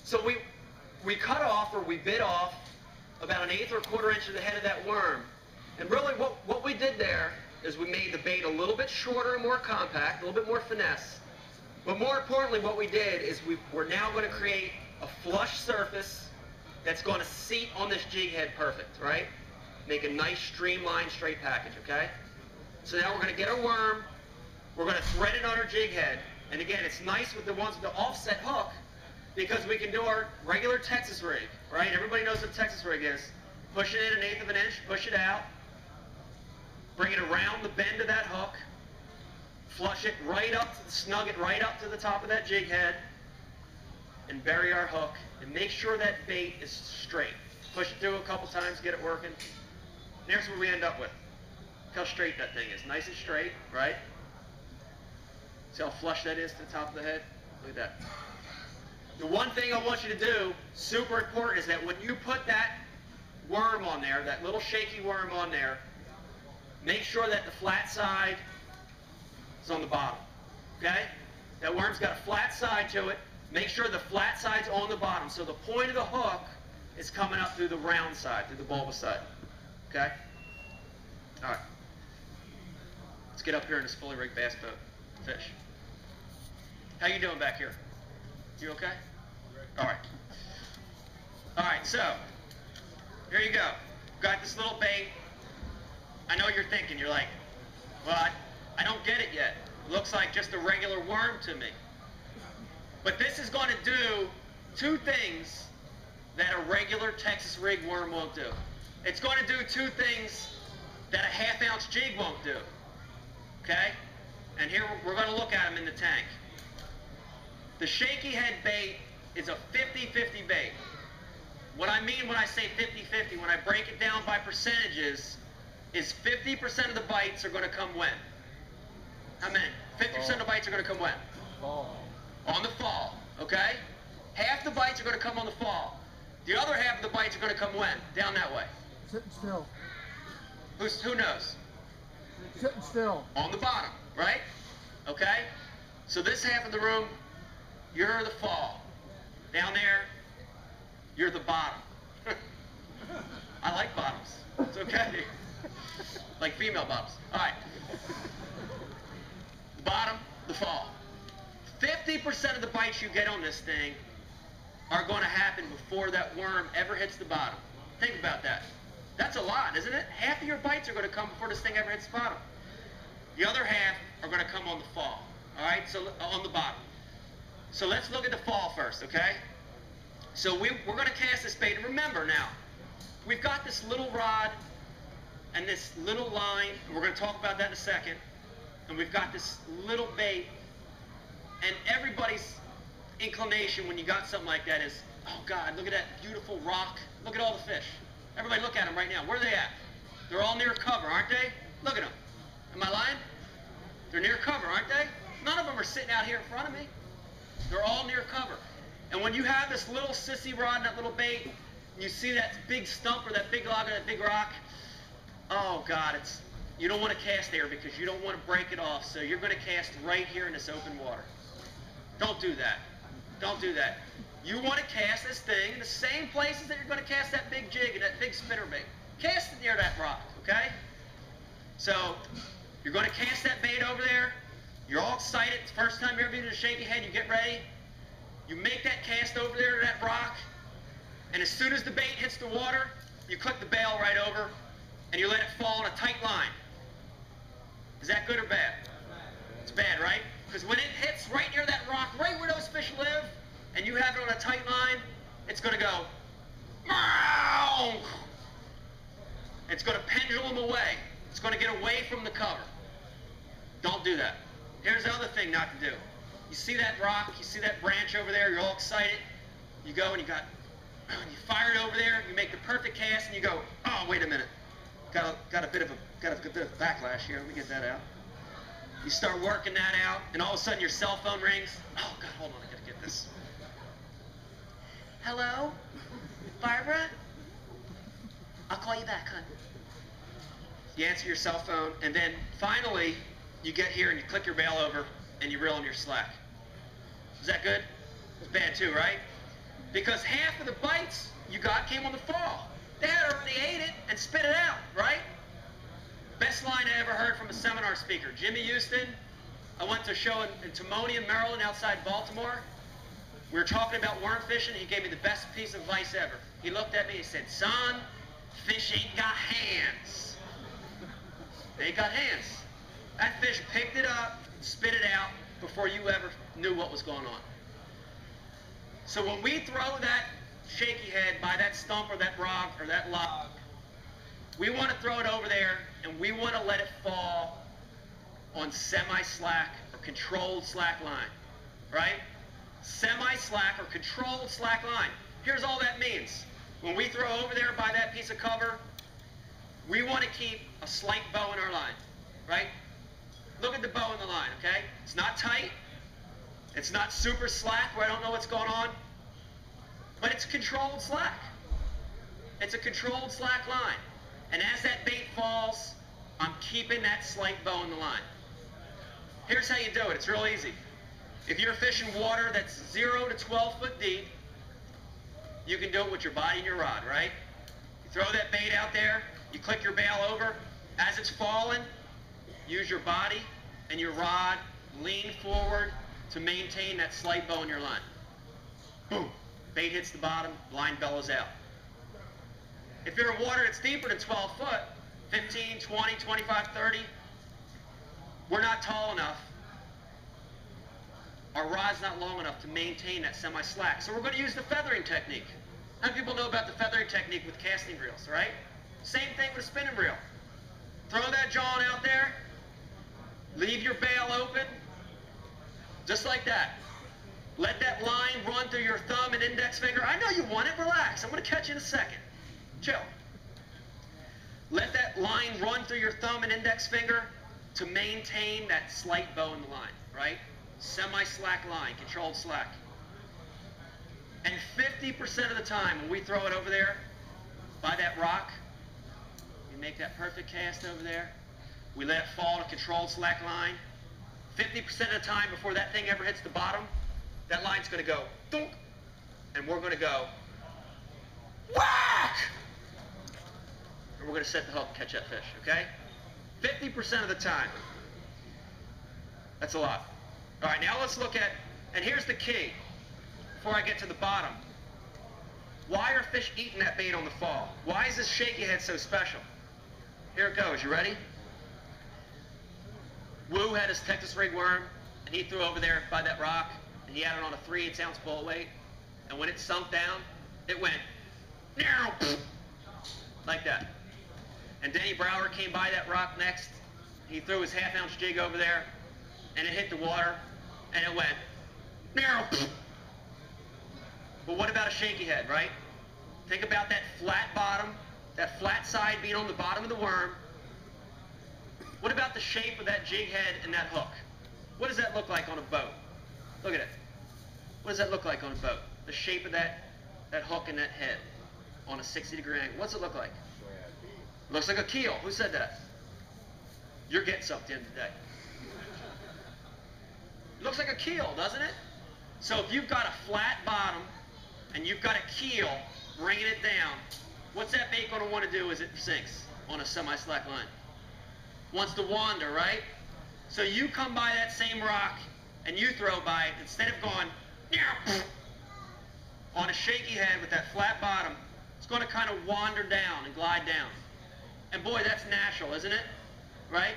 So we cut off, or we bit off, about 1/8 or 1/4 inch of the head of that worm. And really what we did there is we made the bait a little bit shorter and more compact, a little bit more finesse. But more importantly, what we did is we're now going to create a flush surface that's going to seat on this jig head perfect, right? Make a nice streamlined straight package, okay? So now we're going to get our worm, we're going to thread it on our jig head, and again, it's nice with the ones with the offset hook because we can do our regular Texas rig, right? Everybody knows what Texas rig is. Push it in 1/8 of an inch, push it out, bring it around the bend of that hook, flush it right up, snug it right up to the top of that jig head, and bury our hook, and make sure that bait is straight. Push it through a couple times, get it working. And here's what we end up with. Look how straight that thing is. Nice and straight, right? See how flush that is to the top of the head? Look at that. The one thing I want you to do, super important, is that when you put that worm on there, that little shaky worm on there, make sure that the flat side is on the bottom, okay? That worm's got a flat side to it. Make sure the flat side's on the bottom, so the point of the hook is coming up through the round side, through the bulbous side, okay? All right. Let's get up here in this fully rigged bass boat. Fish. How you doing back here? You okay? All right. All right, so here you go. Got this little bait. I know you're thinking, you're like, well, I don't get it yet. It looks like just a regular worm to me. But this is going to do two things that a regular Texas rig worm won't do. It's going to do two things that a 1/2 ounce jig won't do. Okay? And here we're going to look at them in the tank. The shaky head bait is a 50-50 bait. What I mean when I say 50-50, when I break it down by percentages, is 50% of the bites are going to come when? How many? 50% of the bites are going to come when? Fall. On the fall, okay? Half the bites are going to come on the fall. The other half of the bites are going to come when? Down that way. Sitting still. Who knows? Sitting still. On the bottom, right? Okay? So this half of the room, you're the fall. Down there, you're the bottom. I like bottoms. It's okay. Like female bottoms. All right. The bottom, the fall. 50% of the bites you get on this thing are going to happen before that worm ever hits the bottom. Think about that. That's a lot, isn't it? Half of your bites are going to come before this thing ever hits the bottom. The other half are going to come on the fall. All right, so on the bottom. So let's look at the fall first, okay? So we're going to cast this bait. And remember now, we've got this little rod and this little line, and we're going to talk about that in a second. And we've got this little bait, and everybody's inclination when you got something like that is, oh God, look at that beautiful rock. Look at all the fish. Everybody look at them right now. Where are they at? They're all near cover, aren't they? Look at them. Am I lying? They're near cover, aren't they? None of them are sitting out here in front of me. They're all near cover. And when you have this little sissy rod and that little bait, and you see that big stump or that big log or that big rock, oh God, you don't want to cast there because you don't want to break it off. So you're going to cast right here in this open water. Don't do that. Don't do that. You want to cast this thing in the same places that you're going to cast that big jig and that big spinner bait. Cast it near that rock, okay? So you're going to cast that bait over there. You're all excited. It's the first time you ever been to a shaky head. You get ready. You make that cast over there to that rock. And as soon as the bait hits the water, you click the bail right over and you let it fall in a tight line. Is that good or bad? It's bad, right? Because when it hits right near that rock, right where those fish live, and you have it on a tight line, it's going to go, meow! It's going to pendulum away. It's going to get away from the cover. Don't do that. Here's the other thing not to do. You see that rock, you see that branch over there, you're all excited. You go and you fire it over there, you make the perfect cast, and you go, oh, wait a minute. Got a bit of backlash here. Let me get that out. You start working that out, and all of a sudden your cell phone rings. Oh, God, hold on, I gotta get this. Hello? Barbara? I'll call you back, hon. You answer your cell phone, and then finally you get here and you click your bail over and you reel in your slack. Is that good? It's bad too, right? Because half of the bites you got came on the fall. They had already ate it and spit it out, right? Best line I ever heard from a seminar speaker, Jimmy Houston. I went to a show in Timonium, Maryland, outside Baltimore. We were talking about worm fishing. He gave me the best piece of advice ever. He looked at me and said, "Son, fish ain't got hands." They ain't got hands. That fish picked it up, spit it out before you ever knew what was going on. So when we throw that shaky head by that stump or that rock or that log, we want to throw it over there and we want to let it fall on semi-slack or controlled slack line, right? Semi-slack or controlled slack line. Here's all that means. When we throw over there by that piece of cover, we want to keep a slight bow in our line, right? Look at the bow in the line, okay? It's not tight. It's not super slack where I don't know what's going on. But it's controlled slack. It's a controlled slack line. And as that bait falls, I'm keeping that slight bow in the line. Here's how you do it. It's real easy. If you're fishing water that's 0 to 12 foot deep, you can do it with your body and your rod, right? You throw that bait out there, you click your bail over. As it's falling, use your body and your rod, lean forward to maintain that slight bow in your line. Boom. Bait hits the bottom, line bellows out. If you're in water that's deeper than 12 foot, 15, 20, 25, 30, we're not tall enough. Our rod's not long enough to maintain that semi-slack. So we're going to use the feathering technique. How many people know about the feathering technique with casting reels, right? Same thing with a spinning reel. Throw that John out there, leave your bail open, just like that. Let that line run through your thumb and index finger. I know you want it, relax. I'm going to catch you in a second. Chill. Let that line run through your thumb and index finger to maintain that slight bow in the line, right? Semi-slack line, controlled slack. And 50% of the time when we throw it over there by that rock, we make that perfect cast over there, we let it fall to controlled slack line. 50% of the time before that thing ever hits the bottom, that line's going to go thunk, and we're going to go whack, and we're going to set the hook and catch that fish, okay? 50% of the time. That's a lot. All right, now let's look at, and here's the key before I get to the bottom. Why are fish eating that bait on the fall? Why is this shaky head so special? Here it goes. You ready? Wu had his Texas rig worm, and he threw over there by that rock, and he had it on a 3/8 ounce bullet weight, and when it sunk down, it went like that. And Denny Brower came by that rock next. He threw his 1/2 ounce jig over there, and it hit the water, and it went But what about a shaky head, right? Think about that flat bottom, that flat side being on the bottom of the worm. What about the shape of that jig head and that hook? What does that look like on a boat? Look at it. What does that look like on a boat? The shape of that hook and that head on a 60-degree angle. What's it look like? Looks like a keel. Who said that? You're getting something at the end of the day. It looks like a keel, doesn't it? So if you've got a flat bottom and you've got a keel bringing it down, what's that bait going to want to do as it sinks on a semi-slack line? Wants to wander, right? So you come by that same rock and you throw by it, instead of going on a shaky head with that flat bottom, it's going to kind of wander down and glide down. And boy, that's natural, isn't it? Right?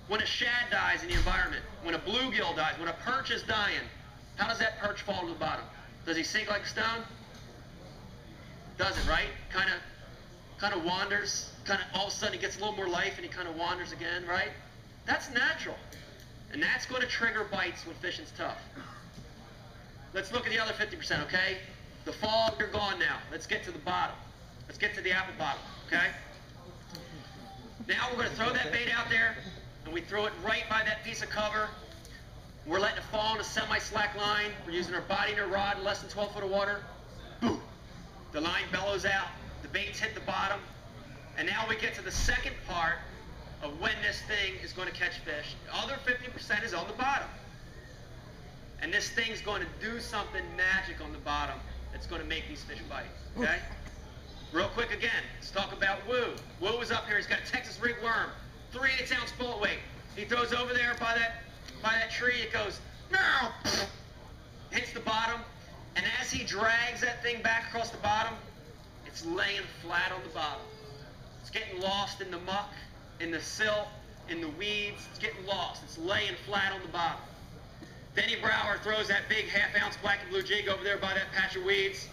When a shad dies in the environment, when a bluegill dies, when a perch is dying, how does that perch fall to the bottom? Does he sink like a stone? Doesn't, right? Kind of wanders. All of a sudden he gets a little more life and he kind of wanders again, right? That's natural. And that's going to trigger bites when fishing's tough. Let's look at the other 50%, okay? The fall, you're gone now. Let's get to the bottom. Let's get to the apple bottom, okay? Now we're going to throw that bait out there, and we throw it right by that piece of cover. We're letting it fall on a semi-slack line. We're using our body and our rod in less than 12 foot of water. Boom. The line bellows out. The bait's hit the bottom. And now we get to the second part of when this thing is going to catch fish. The other 50% is on the bottom. And this thing's going to do something magic on the bottom that's going to make these fish bite, okay? Real quick again, let's talk about Woo. Woo is up here. He's got a Texas rig worm, 3/8 ounce bullet weight. He throws over there by that tree. It goes, no, hits the bottom, and as he drags that thing back across the bottom, it's laying flat on the bottom. It's getting lost in the muck, in the silt, in the weeds. It's getting lost. It's laying flat on the bottom. Denny Brower throws that big 1/2 ounce black and blue jig over there by that patch of weeds.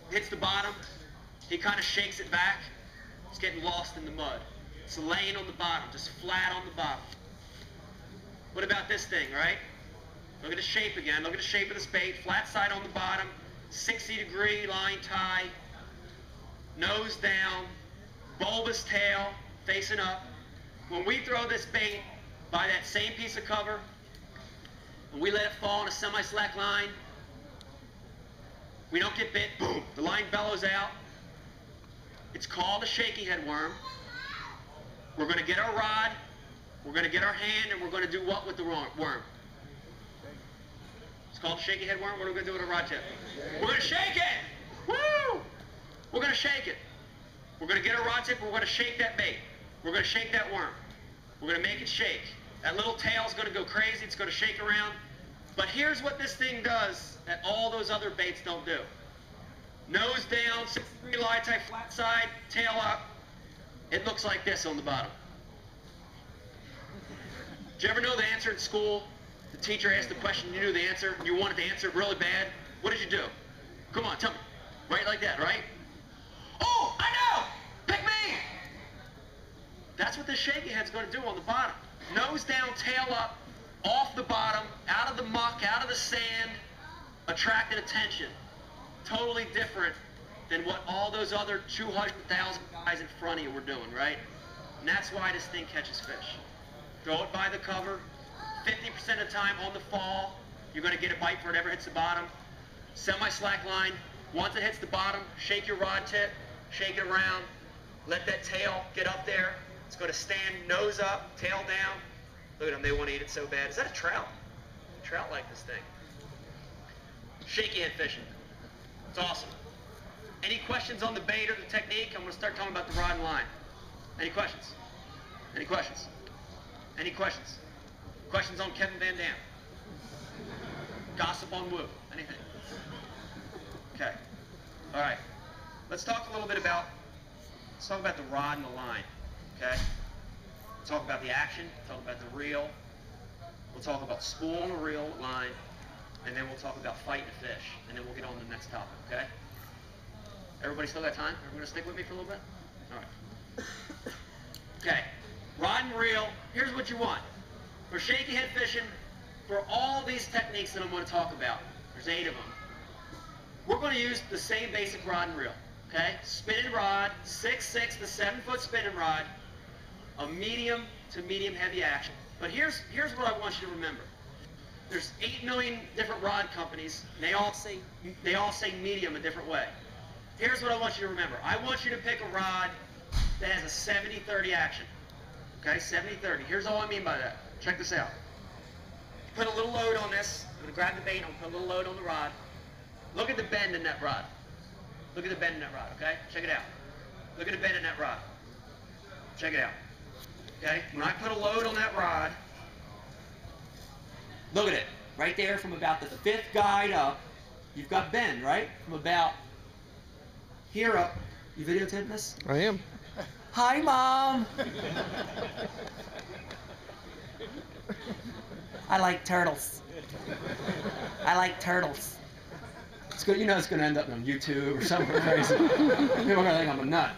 Hits the bottom. He kind of shakes it back. It's getting lost in the mud. It's laying on the bottom, just flat on the bottom. What about this thing, right? Look at the shape again. Look at the shape of this bait. Flat side on the bottom, 60-degree line tie, nose down, bulbous tail, facing up. When we throw this bait by that same piece of cover, and we let it fall on a semi-slack line, we don't get bit, boom, the line bellows out. It's called a shaky head worm. We're going to get our rod, we're going to get our hand, and we're going to do what with the worm? It's called a shaky head worm. What are we going to do with a rod tip? We're going to shake it! Woo! We're going to shake it. We're going to get our rod tip, we're going to shake that bait. We're going to shake that worm. We're going to make it shake. That little tail's going to go crazy, it's going to shake around. But here's what this thing does that all those other baits don't do. Nose down, 60-degree line tie, flat side, tail up. It looks like this on the bottom. Did you ever know the answer in school? The teacher asked the question, you knew the answer, and you wanted to answer it really bad. What did you do? Come on, tell me. Right like that, right? Oh, I know! Pick me! That's what this shaky head's going to do on the bottom. Nose down, tail up, off the bottom, out of the muck, out of the sand, attracting attention. Totally different than what all those other 200,000 guys in front of you were doing, right? And that's why this thing catches fish. Throw it by the cover. 50% of the time on the fall, you're going to get a bite before it ever hits the bottom. Semi-slack line. Once it hits the bottom, shake your rod tip, shake it around, let that tail get up there. It's going to stand nose up, tail down. Look at them, they want to eat it so bad. Is that a trout? A trout like this thing. Shaky head fishing. It's awesome. Any questions on the bait or the technique? I'm going to start talking about the rod and line. Any questions? Any questions? Any questions? Questions on Kevin Van Dam? Gossip on Woo? Anything? Okay. All right. Let's talk a little bit about, the rod and the line. Okay? We'll talk about the action, talk about the reel, we'll talk about spool and a reel with line, and then we'll talk about fighting a fish, and then we'll get on to the next topic, okay? Everybody still got time? Everybody gonna stick with me for a little bit? All right. Okay, rod and reel, here's what you want. For shaky head fishing, for all these techniques that I'm going to talk about, there's 8 of them, we're going to use the same basic rod and reel, okay? Spinning rod, 6'6" to 7-foot spinning rod, a medium to medium heavy action. But here's what I want you to remember. There's 8 million different rod companies. And they all say medium a different way. Here's what I want you to remember. I want you to pick a rod that has a 70-30 action. Okay, 70-30. Here's all I mean by that. Check this out. Put a little load on this. I'm going to grab the bait. I'm going to put a little load on the rod. Look at the bend in that rod. Look at the bend in that rod, okay? Check it out. Look at the bend in that rod. Check it out. Okay, when I put a load on that rod, look at it. Right there from about the 5th guide up, you've got bend, right? From about here up. You videotaping this? I am. Hi, Mom! I like turtles. I like turtles. It's good, you know it's going to end up on YouTube or somewhere crazy. People are going to think I'm a nut.